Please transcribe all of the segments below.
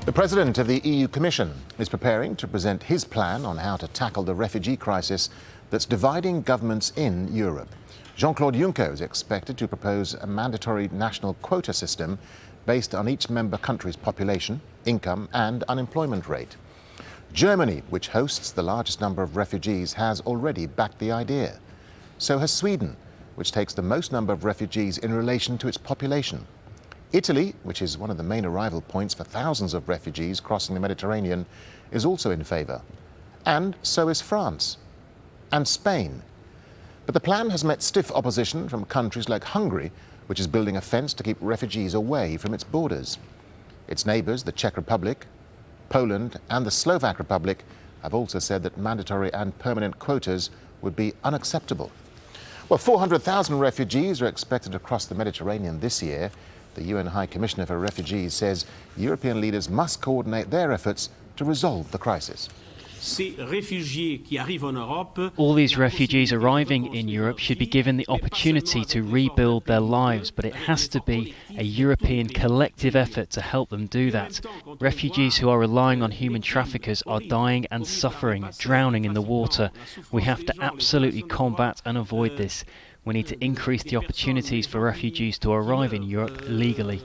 The President of the EU Commission is preparing to present his plan on how to tackle the refugee crisis that's dividing governments in Europe. Jean-Claude Juncker is expected to propose a mandatory national quota system based on each member country's population, income and unemployment rate. Germany, which hosts the largest number of refugees, has already backed the idea. So has Sweden, which takes the most number of refugees in relation to its population. Italy, which is one of the main arrival points for thousands of refugees crossing the Mediterranean, is also in favour. And so is France. And Spain. But the plan has met stiff opposition from countries like Hungary, which is building a fence to keep refugees away from its borders. Its neighbours, the Czech Republic, Poland and the Slovak Republic, have also said that mandatory and permanent quotas would be unacceptable. Well, 400,000 refugees are expected to cross the Mediterranean this year. The UN High Commissioner for Refugees says European leaders must coordinate their efforts to resolve the crisis. All these refugees arriving in Europe should be given the opportunity to rebuild their lives, but it has to be a European collective effort to help them do that. Refugees who are relying on human traffickers are dying and suffering, drowning in the water. We have to absolutely combat and avoid this. We need to increase the opportunities for refugees to arrive in Europe legally.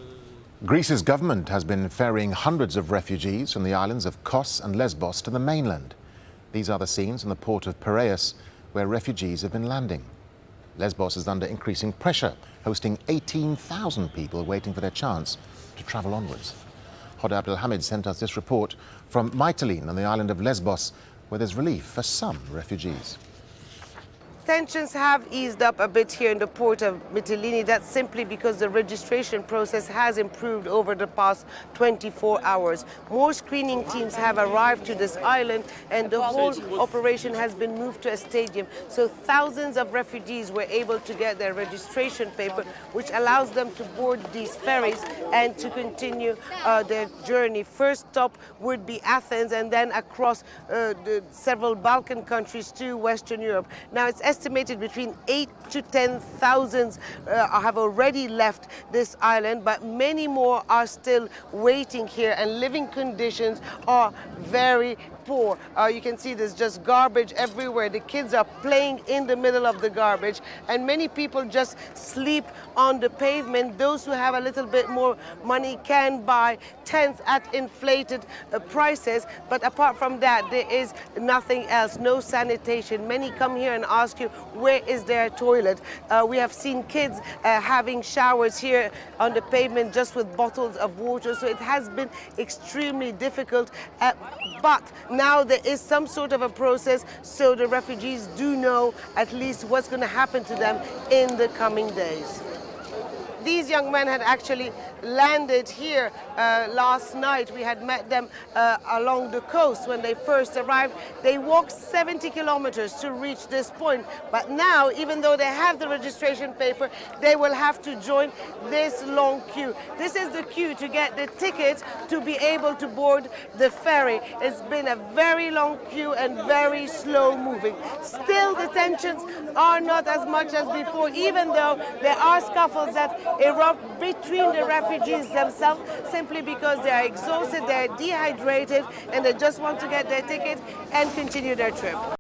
Greece's government has been ferrying hundreds of refugees from the islands of Kos and Lesbos to the mainland. These are the scenes in the port of Piraeus, where refugees have been landing. Lesbos is under increasing pressure, hosting 18,000 people waiting for their chance to travel onwards. Hoda Abdelhamid sent us this report from Mytilene on the island of Lesbos, where there's relief for some refugees. Tensions have eased up a bit here in the port of Mytilene. That's simply because the registration process has improved over the past 24 hours. More screening teams have arrived to this island and the whole operation has been moved to a stadium. So thousands of refugees were able to get their registration paper, which allows them to board these ferries and to continue their journey. First stop would be Athens and then across the several Balkan countries to Western Europe. Now it's estimated between 8,000 to 10,000 have already left this island, but many more are still waiting here and living conditions are very poor. You can see there's just garbage everywhere. The kids are playing in the middle of the garbage and many people just sleep on the pavement. Those who have a little bit more money can buy tents at inflated prices, but apart from that there is nothing else, no sanitation. Many come here and ask you where is their toilet. We have seen kids having showers here on the pavement just with bottles of water, so it has been extremely difficult, but now there is some sort of a process, so the refugees do know at least what's going to happen to them in the coming days. These young men had actually landed here last night. We had met them along the coast when they first arrived. They walked 70 kilometers to reach this point. But now, even though they have the registration paper, they will have to join this long queue. This is the queue to get the ticket to be able to board the ferry. It's been a very long queue and very slow moving. Still, the tensions are not as much as before, even though there are scuffles that erupt between the refugees themselves simply because they are exhausted, they are dehydrated, and they just want to get their ticket and continue their trip.